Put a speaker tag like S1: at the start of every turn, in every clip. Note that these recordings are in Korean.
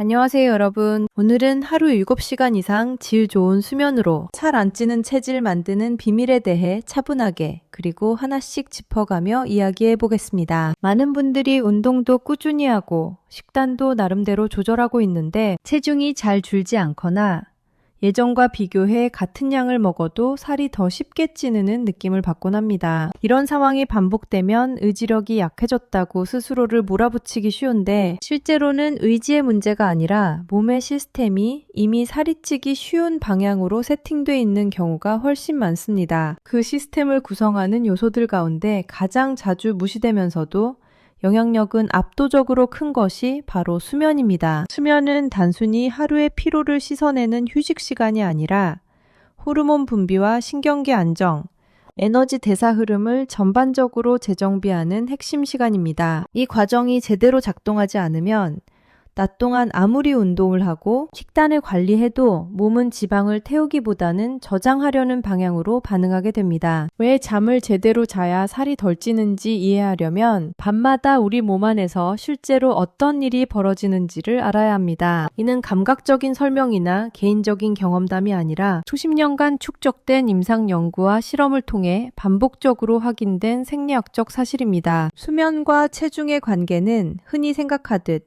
S1: 안녕하세요, 여러분. 오늘은 하루 7시간 이상 질 좋은 수면으로 살 안 찌는 체질 만드는 비밀에 대해 차분하게 그리고 하나씩 짚어가며 이야기해 보겠습니다. 많은 분들이 운동도 꾸준히 하고 식단도 나름대로 조절하고 있는데 체중이 잘 줄지 않거나 예전과 비교해 같은 양을 먹어도 살이 더 쉽게 찌는 느낌을 받곤 합니다. 이런 상황이 반복되면 의지력이 약해졌다고 스스로를 몰아붙이기 쉬운데 실제로는 의지의 문제가 아니라 몸의 시스템이 이미 살이 찌기 쉬운 방향으로 세팅되어 있는 경우가 훨씬 많습니다. 그 시스템을 구성하는 요소들 가운데 가장 자주 무시되면서도 영향력은 압도적으로 큰 것이 바로 수면입니다. 수면은 단순히 하루의 피로를 씻어내는 휴식 시간이 아니라 호르몬 분비와 신경계 안정, 에너지 대사 흐름을 전반적으로 재정비하는 핵심 시간입니다. 이 과정이 제대로 작동하지 않으면 낮 동안 아무리 운동을 하고 식단을 관리해도 몸은 지방을 태우기보다는 저장하려는 방향으로 반응하게 됩니다. 왜 잠을 제대로 자야 살이 덜 찌는지 이해하려면 밤마다 우리 몸 안에서 실제로 어떤 일이 벌어지는지를 알아야 합니다. 이는 감각적인 설명이나 개인적인 경험담이 아니라 수십 년간 축적된 임상 연구와 실험을 통해 반복적으로 확인된 생리학적 사실입니다. 수면과 체중의 관계는 흔히 생각하듯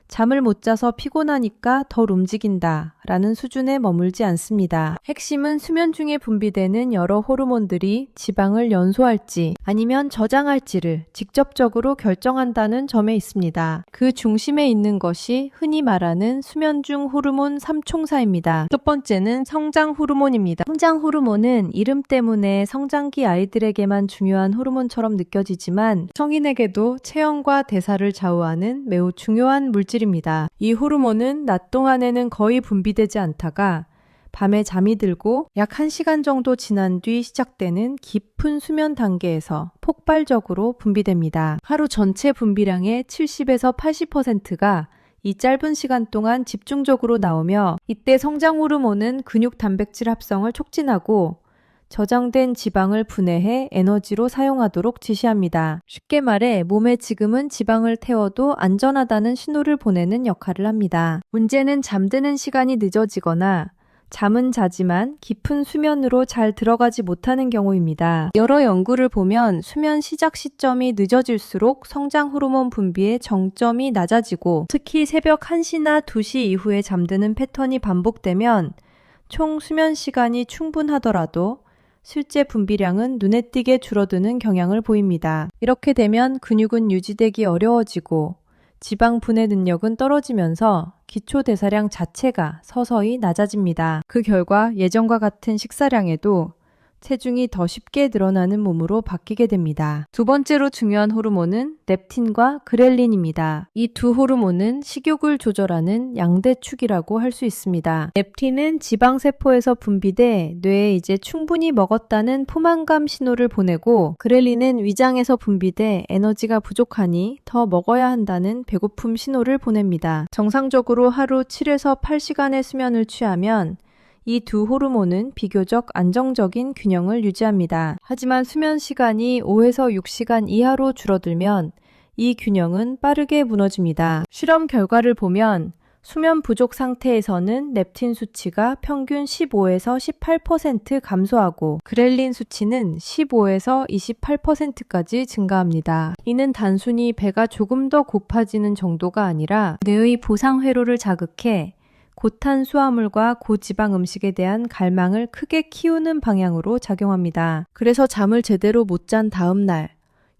S1: 잠을 못 자서 피곤하니까 덜 움직인다 라는 수준에 머물지 않습니다. 핵심은 수면 중에 분비되는 여러 호르몬들이 지방을 연소할지 아니면 저장할지를 직접적으로 결정한다는 점에 있습니다. 그 중심에 있는 것이 흔히 말하는 수면 중 호르몬 3총사입니다. 첫 번째는 성장 호르몬입니다. 성장 호르몬은 이름 때문에 성장기 아이들에게만 중요한 호르몬처럼 느껴지지만 성인에게도 체형과 대사를 좌우하는 매우 중요한 물질입니다. 이 호르몬은 낮 동안에는 거의 분비되지 않다가 밤에 잠이 들고 약 1시간 정도 지난 뒤 시작되는 깊은 수면 단계에서 폭발적으로 분비됩니다. 하루 전체 분비량의 70에서 80%가 이 짧은 시간 동안 집중적으로 나오며 이때 성장 호르몬은 근육 단백질 합성을 촉진하고 저장된 지방을 분해해 에너지로 사용하도록 지시합니다. 쉽게 말해 몸에 지금은 지방을 태워도 안전하다는 신호를 보내는 역할을 합니다. 문제는 잠드는 시간이 늦어지거나 잠은 자지만 깊은 수면으로 잘 들어가지 못하는 경우입니다. 여러 연구를 보면 수면 시작 시점이 늦어질수록 성장 호르몬 분비의 정점이 낮아지고 특히 새벽 1시나 2시 이후에 잠드는 패턴이 반복되면 총 수면 시간이 충분하더라도 실제 분비량은 눈에 띄게 줄어드는 경향을 보입니다. 이렇게 되면 근육은 유지되기 어려워지고 지방 분해 능력은 떨어지면서 기초 대사량 자체가 서서히 낮아집니다. 그 결과 예전과 같은 식사량에도 체중이 더 쉽게 늘어나는 몸으로 바뀌게 됩니다. 두 번째로 중요한 호르몬은 렙틴과 그렐린입니다. 이 두 호르몬은 식욕을 조절하는 양대축이라고 할 수 있습니다. 렙틴은 지방세포에서 분비돼 뇌에 이제 충분히 먹었다는 포만감 신호를 보내고 그렐린은 위장에서 분비돼 에너지가 부족하니 더 먹어야 한다는 배고픔 신호를 보냅니다. 정상적으로 하루 7에서 8시간의 수면을 취하면 이 두 호르몬은 비교적 안정적인 균형을 유지합니다. 하지만 수면 시간이 5에서 6시간 이하로 줄어들면 이 균형은 빠르게 무너집니다. 실험 결과를 보면 수면 부족 상태에서는 렙틴 수치가 평균 15에서 18% 감소하고 그렐린 수치는 15에서 28%까지 증가합니다. 이는 단순히 배가 조금 더 고파지는 정도가 아니라 뇌의 보상 회로를 자극해 고탄수화물과 고지방 음식에 대한 갈망을 크게 키우는 방향으로 작용합니다. 그래서 잠을 제대로 못 잔 다음 날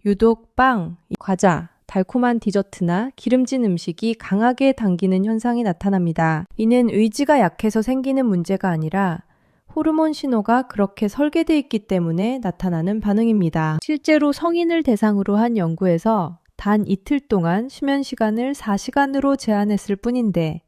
S1: 유독 빵, 과자, 달콤한 디저트나 기름진 음식이 강하게 당기는 현상이 나타납니다. 이는 의지가 약해서 생기는 문제가 아니라 호르몬 신호가 그렇게 설계되어 있기 때문에 나타나는 반응입니다. 실제로 성인을 대상으로 한 연구에서 단 이틀 동안 수면 시간을 4시간으로 제한했을 뿐인데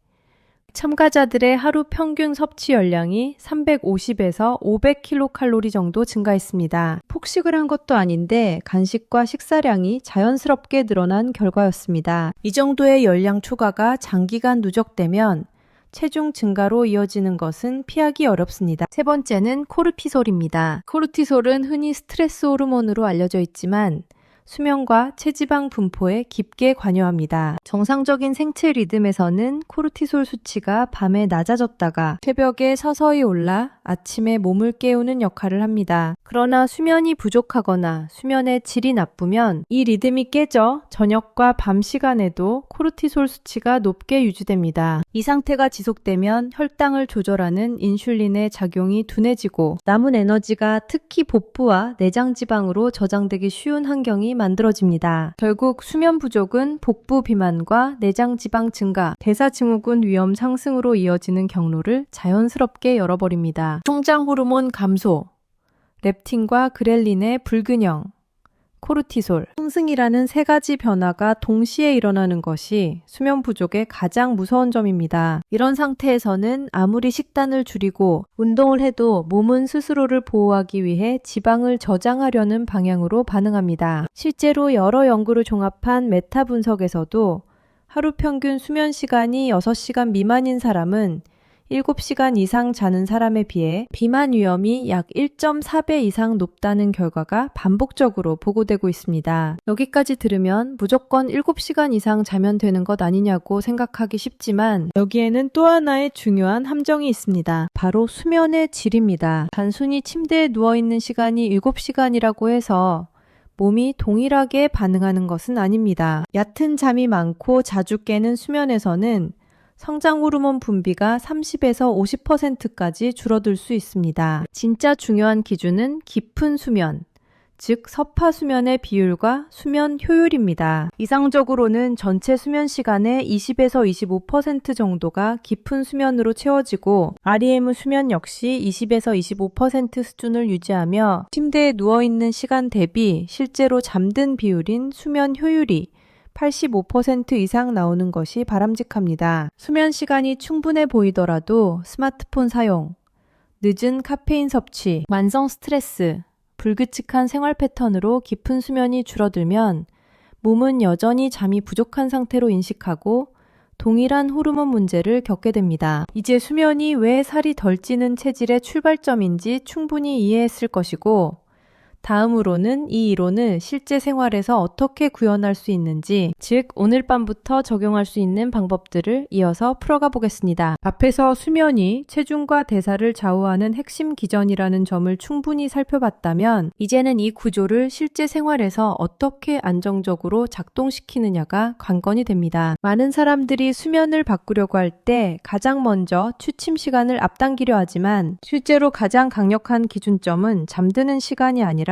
S1: 참가자들의 하루 평균 섭취 열량이 350에서 500kcal 정도 증가했습니다. 폭식을 한 것도 아닌데 간식과 식사량이 자연스럽게 늘어난 결과였습니다. 이 정도의 열량 초과가 장기간 누적되면 체중 증가로 이어지는 것은 피하기 어렵습니다. 세 번째는 코르티솔입니다. 코르티솔은 흔히 스트레스 호르몬으로 알려져 있지만 수면과 체지방 분포에 깊게 관여합니다. 정상적인 생체 리듬에서는 코르티솔 수치가 밤에 낮아졌다가 새벽에 서서히 올라 아침에 몸을 깨우는 역할을 합니다. 그러나 수면이 부족하거나 수면의 질이 나쁘면 이 리듬이 깨져 저녁과 밤 시간에도 코르티솔 수치가 높게 유지됩니다. 이 상태가 지속되면 혈당을 조절하는 인슐린의 작용이 둔해지고 남은 에너지가 특히 복부와 내장 지방으로 저장되기 쉬운 환경이 만들어집니다. 결국 수면 부족은 복부 비만과 내장 지방 증가, 대사증후군 위험 상승으로 이어지는 경로를 자연스럽게 열어버립니다. 성장 호르몬 감소, 렙틴과 그렐린의 불균형, 코르티솔, 상승이라는 세 가지 변화가 동시에 일어나는 것이 수면 부족의 가장 무서운 점입니다. 이런 상태에서는 아무리 식단을 줄이고 운동을 해도 몸은 스스로를 보호하기 위해 지방을 저장하려는 방향으로 반응합니다. 실제로 여러 연구를 종합한 메타 분석에서도 하루 평균 수면 시간이 6시간 미만인 사람은 7시간 이상 자는 사람에 비해 비만 위험이 약 1.4배 이상 높다는 결과가 반복적으로 보고되고 있습니다. 여기까지 들으면 무조건 7시간 이상 자면 되는 것 아니냐고 생각하기 쉽지만 여기에는 또 하나의 중요한 함정이 있습니다. 바로 수면의 질입니다. 단순히 침대에 누워있는 시간이 7시간이라고 해서 몸이 동일하게 반응하는 것은 아닙니다. 얕은 잠이 많고 자주 깨는 수면에서는 성장 호르몬 분비가 30에서 50%까지 줄어들 수 있습니다. 진짜 중요한 기준은 깊은 수면, 즉 서파 수면의 비율과 수면 효율입니다. 이상적으로는 전체 수면 시간의 20에서 25% 정도가 깊은 수면으로 채워지고 REM 수면 역시 20에서 25% 수준을 유지하며 침대에 누워있는 시간 대비 실제로 잠든 비율인 수면 효율이 85% 이상 나오는 것이 바람직합니다. 수면 시간이 충분해 보이더라도 스마트폰 사용, 늦은 카페인 섭취, 만성 스트레스, 불규칙한 생활 패턴으로 깊은 수면이 줄어들면 몸은 여전히 잠이 부족한 상태로 인식하고 동일한 호르몬 문제를 겪게 됩니다. 이제 수면이 왜 살이 덜 찌는 체질의 출발점인지 충분히 이해했을 것이고 다음으로는 이 이론을 실제 생활에서 어떻게 구현할 수 있는지, 즉 오늘 밤부터 적용할 수 있는 방법들을 이어서 풀어가 보겠습니다. 앞에서 수면이 체중과 대사를 좌우하는 핵심 기전이라는 점을 충분히 살펴봤다면 이제는 이 구조를 실제 생활에서 어떻게 안정적으로 작동시키느냐가 관건이 됩니다. 많은 사람들이 수면을 바꾸려고 할 때 가장 먼저 취침 시간을 앞당기려 하지만 실제로 가장 강력한 기준점은 잠드는 시간이 아니라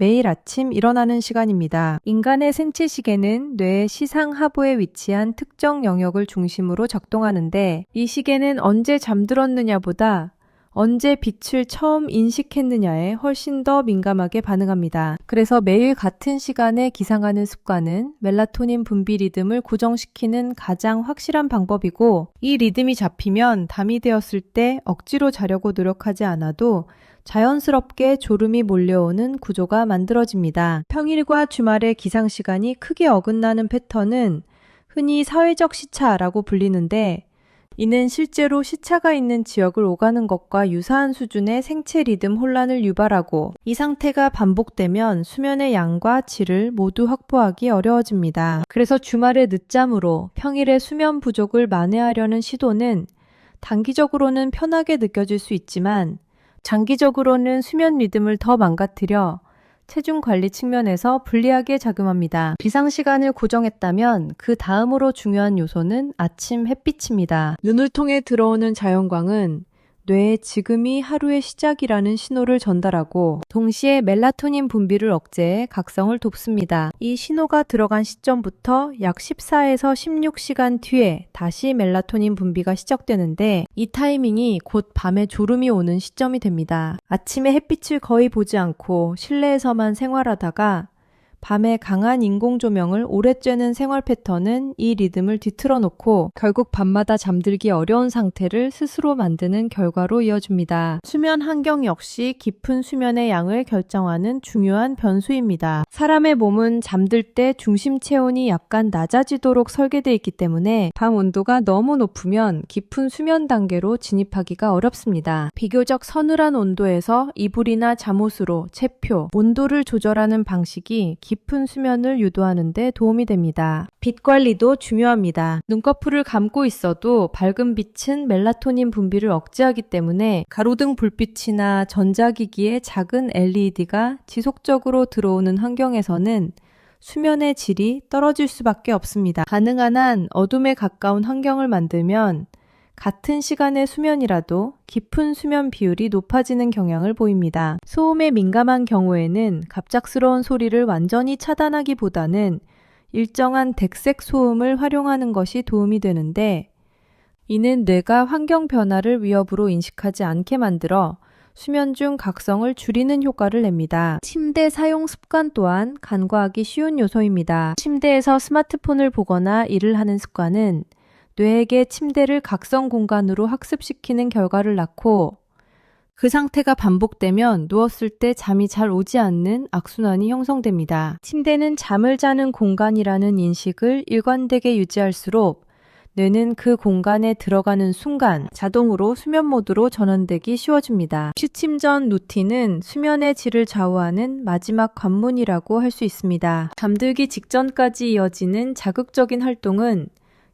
S1: 매일 아침 일어나는 시간입니다. 인간의 생체 시계는 뇌의 시상 하부에 위치한 특정 영역을 중심으로 작동하는데 이 시계는 언제 잠들었느냐보다 언제 빛을 처음 인식했느냐에 훨씬 더 민감하게 반응합니다. 그래서 매일 같은 시간에 기상하는 습관은 멜라토닌 분비 리듬을 고정시키는 가장 확실한 방법이고 이 리듬이 잡히면 밤이 되었을 때 억지로 자려고 노력하지 않아도 자연스럽게 졸음이 몰려오는 구조가 만들어집니다. 평일과 주말의 기상시간이 크게 어긋나는 패턴은 흔히 사회적 시차라고 불리는데 이는 실제로 시차가 있는 지역을 오가는 것과 유사한 수준의 생체 리듬 혼란을 유발하고 이 상태가 반복되면 수면의 양과 질을 모두 확보하기 어려워집니다. 그래서 주말의 늦잠으로 평일의 수면 부족을 만회하려는 시도는 단기적으로는 편하게 느껴질 수 있지만 장기적으로는 수면 리듬을 더 망가뜨려 체중 관리 측면에서 불리하게 작용합니다. 기상시간을 고정했다면 그 다음으로 중요한 요소는 아침 햇빛입니다. 눈을 통해 들어오는 자연광은 뇌에 지금이 하루의 시작이라는 신호를 전달하고 동시에 멜라토닌 분비를 억제해 각성을 돕습니다. 이 신호가 들어간 시점부터 약 14에서 16시간 뒤에 다시 멜라토닌 분비가 시작되는데 이 타이밍이 곧 밤에 졸음이 오는 시점이 됩니다. 아침에 햇빛을 거의 보지 않고 실내에서만 생활하다가 밤에 강한 인공 조명을 오래 쬐는 생활 패턴은 이 리듬을 뒤틀어 놓고 결국 밤마다 잠들기 어려운 상태를 스스로 만드는 결과로 이어집니다. 수면 환경 역시 깊은 수면의 양을 결정하는 중요한 변수입니다. 사람의 몸은 잠들 때 중심 체온이 약간 낮아지도록 설계되어 있기 때문에 밤 온도가 너무 높으면 깊은 수면 단계로 진입하기가 어렵습니다. 비교적 서늘한 온도에서 이불이나 잠옷으로 체표, 온도를 조절하는 방식이 깊은 수면을 유도하는 데 도움이 됩니다. 빛 관리도 중요합니다. 눈꺼풀을 감고 있어도 밝은 빛은 멜라토닌 분비를 억제하기 때문에 가로등 불빛이나 전자기기의 작은 LED가 지속적으로 들어오는 환경에서는 수면의 질이 떨어질 수밖에 없습니다. 가능한 한 어둠에 가까운 환경을 만들면 같은 시간의 수면이라도 깊은 수면 비율이 높아지는 경향을 보입니다. 소음에 민감한 경우에는 갑작스러운 소리를 완전히 차단하기보다는 일정한 백색 소음을 활용하는 것이 도움이 되는데, 이는 뇌가 환경 변화를 위협으로 인식하지 않게 만들어 수면 중 각성을 줄이는 효과를 냅니다. 침대 사용 습관 또한 간과하기 쉬운 요소입니다. 침대에서 스마트폰을 보거나 일을 하는 습관은 뇌에게 침대를 각성 공간으로 학습시키는 결과를 낳고, 그 상태가 반복되면 누웠을 때 잠이 잘 오지 않는 악순환이 형성됩니다. 침대는 잠을 자는 공간이라는 인식을 일관되게 유지할수록 뇌는 그 공간에 들어가는 순간 자동으로 수면 모드로 전환되기 쉬워집니다. 취침 전 루틴은 수면의 질을 좌우하는 마지막 관문이라고 할 수 있습니다. 잠들기 직전까지 이어지는 자극적인 활동은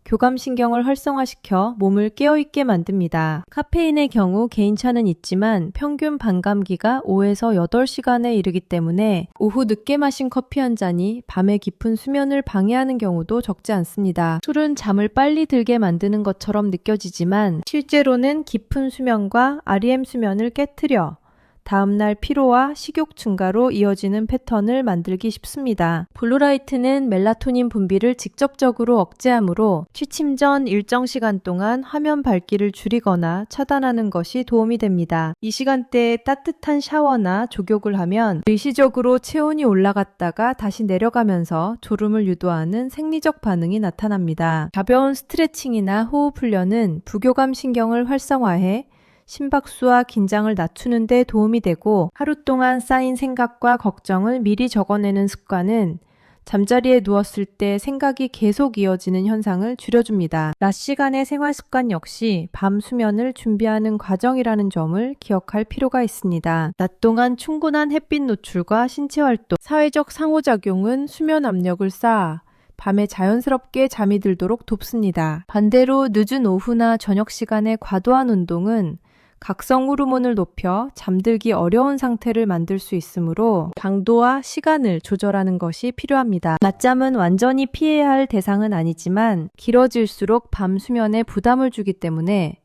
S1: 교감신경을 활성화시켜 몸을 깨어있게 만듭니다. 카페인의 경우 개인차는 있지만 평균 반감기가 5에서 8시간에 이르기 때문에 오후 늦게 마신 커피 한 잔이 밤의 깊은 수면을 방해하는 경우도 적지 않습니다. 술은 잠을 빨리 들게 만드는 것처럼 느껴지지만 실제로는 깊은 수면과 REM 수면을 깨트려 다음날 피로와 식욕 증가로 이어지는 패턴을 만들기 쉽습니다. 블루라이트는 멜라토닌 분비를 직접적으로 억제하므로 취침 전 일정 시간 동안 화면 밝기를 줄이거나 차단하는 것이 도움이 됩니다. 이 시간대에 따뜻한 샤워나 족욕을 하면 일시적으로 체온이 올라갔다가 다시 내려가면서 졸음을 유도하는 생리적 반응이 나타납니다. 가벼운 스트레칭이나 호흡 훈련은 부교감 신경을 활성화해 심박수와 긴장을 낮추는 데 도움이 되고, 하루 동안 쌓인 생각과 걱정을 미리 적어내는 습관은 잠자리에 누웠을 때 생각이 계속 이어지는 현상을 줄여줍니다. 낮 시간의 생활 습관 역시 밤 수면을 준비하는 과정이라는 점을 기억할 필요가 있습니다. 낮 동안 충분한 햇빛 노출과 신체 활동, 사회적 상호작용은 수면 압력을 쌓아 밤에 자연스럽게 잠이 들도록 돕습니다. 반대로 늦은 오후나 저녁 시간에 과도한 운동은 각성 호르몬을 높여 잠들기 어려운 상태를 만들 수 있으므로 강도와 시간을 조절하는 것이 필요합니다. 낮잠은 완전히 피해야 할 대상은 아니지만 길어질수록 밤 수면에 부담을 주기 때문에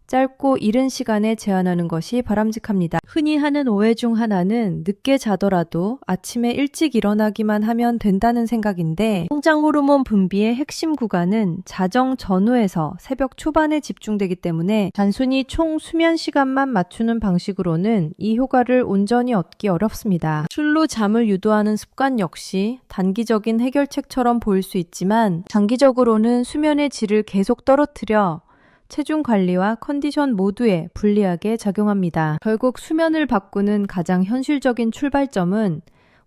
S1: 짧고 이른 시간에 제한하는 것이 바람직합니다. 흔히 하는 오해 중 하나는 늦게 자더라도 아침에 일찍 일어나기만 하면 된다는 생각인데, 성장 호르몬 분비의 핵심 구간은 자정 전후에서 새벽 초반에 집중되기 때문에 단순히 총 수면 시간만 맞추는 방식으로는 이 효과를 온전히 얻기 어렵습니다. 술로 잠을 유도하는 습관 역시 단기적인 해결책처럼 보일 수 있지만 장기적으로는 수면의 질을 계속 떨어뜨려 체중 관리와 컨디션 모두에 불리하게 작용합니다. 결국 수면을 바꾸는 가장 현실적인 출발점은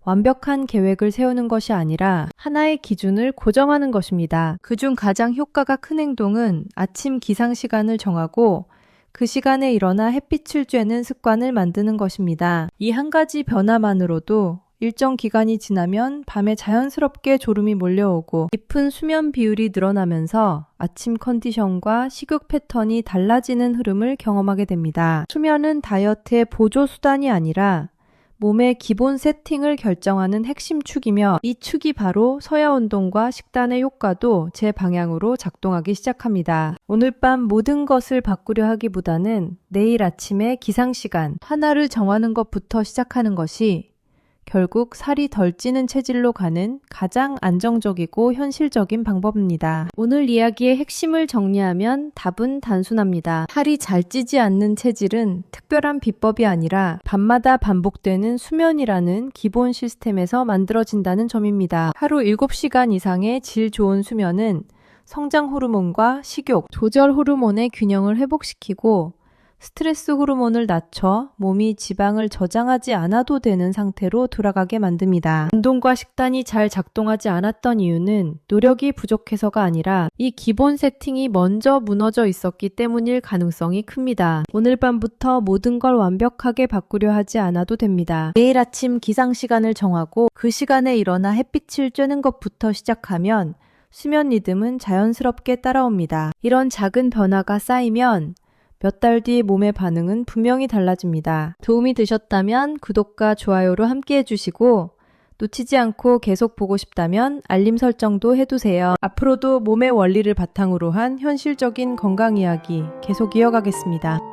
S1: 완벽한 계획을 세우는 것이 아니라 하나의 기준을 고정하는 것입니다. 그중 가장 효과가 큰 행동은 아침 기상 시간을 정하고 그 시간에 일어나 햇빛을 쬐는 습관을 만드는 것입니다. 이 한 가지 변화만으로도 일정 기간이 지나면 밤에 자연스럽게 졸음이 몰려오고 깊은 수면 비율이 늘어나면서 아침 컨디션과 식욕 패턴이 달라지는 흐름을 경험하게 됩니다. 수면은 다이어트의 보조 수단이 아니라 몸의 기본 세팅을 결정하는 핵심 축이며, 이 축이 바로 서야 운동과 식단의 효과도 제 방향으로 작동하기 시작합니다. 오늘 밤 모든 것을 바꾸려 하기보다는 내일 아침에 기상시간 하나를 정하는 것부터 시작하는 것이 결국 살이 덜 찌는 체질로 가는 가장 안정적이고 현실적인 방법입니다. 오늘 이야기의 핵심을 정리하면 답은 단순합니다. 살이 잘 찌지 않는 체질은 특별한 비법이 아니라 밤마다 반복되는 수면이라는 기본 시스템에서 만들어진다는 점입니다. 하루 7시간 이상의 질 좋은 수면은 성장 호르몬과 식욕, 조절 호르몬의 균형을 회복시키고 스트레스 호르몬을 낮춰 몸이 지방을 저장하지 않아도 되는 상태로 돌아가게 만듭니다. 운동과 식단이 잘 작동하지 않았던 이유는 노력이 부족해서가 아니라 이 기본 세팅이 먼저 무너져 있었기 때문일 가능성이 큽니다. 오늘 밤부터 모든 걸 완벽하게 바꾸려 하지 않아도 됩니다. 매일 아침 기상 시간을 정하고 그 시간에 일어나 햇빛을 쬐는 것부터 시작하면 수면 리듬은 자연스럽게 따라옵니다. 이런 작은 변화가 쌓이면 몇 달 뒤 몸의 반응은 분명히 달라집니다. 도움이 되셨다면 구독과 좋아요로 함께 해주시고 놓치지 않고 계속 보고 싶다면 알림 설정도 해두세요. 앞으로도 몸의 원리를 바탕으로 한 현실적인 건강 이야기 계속 이어가겠습니다.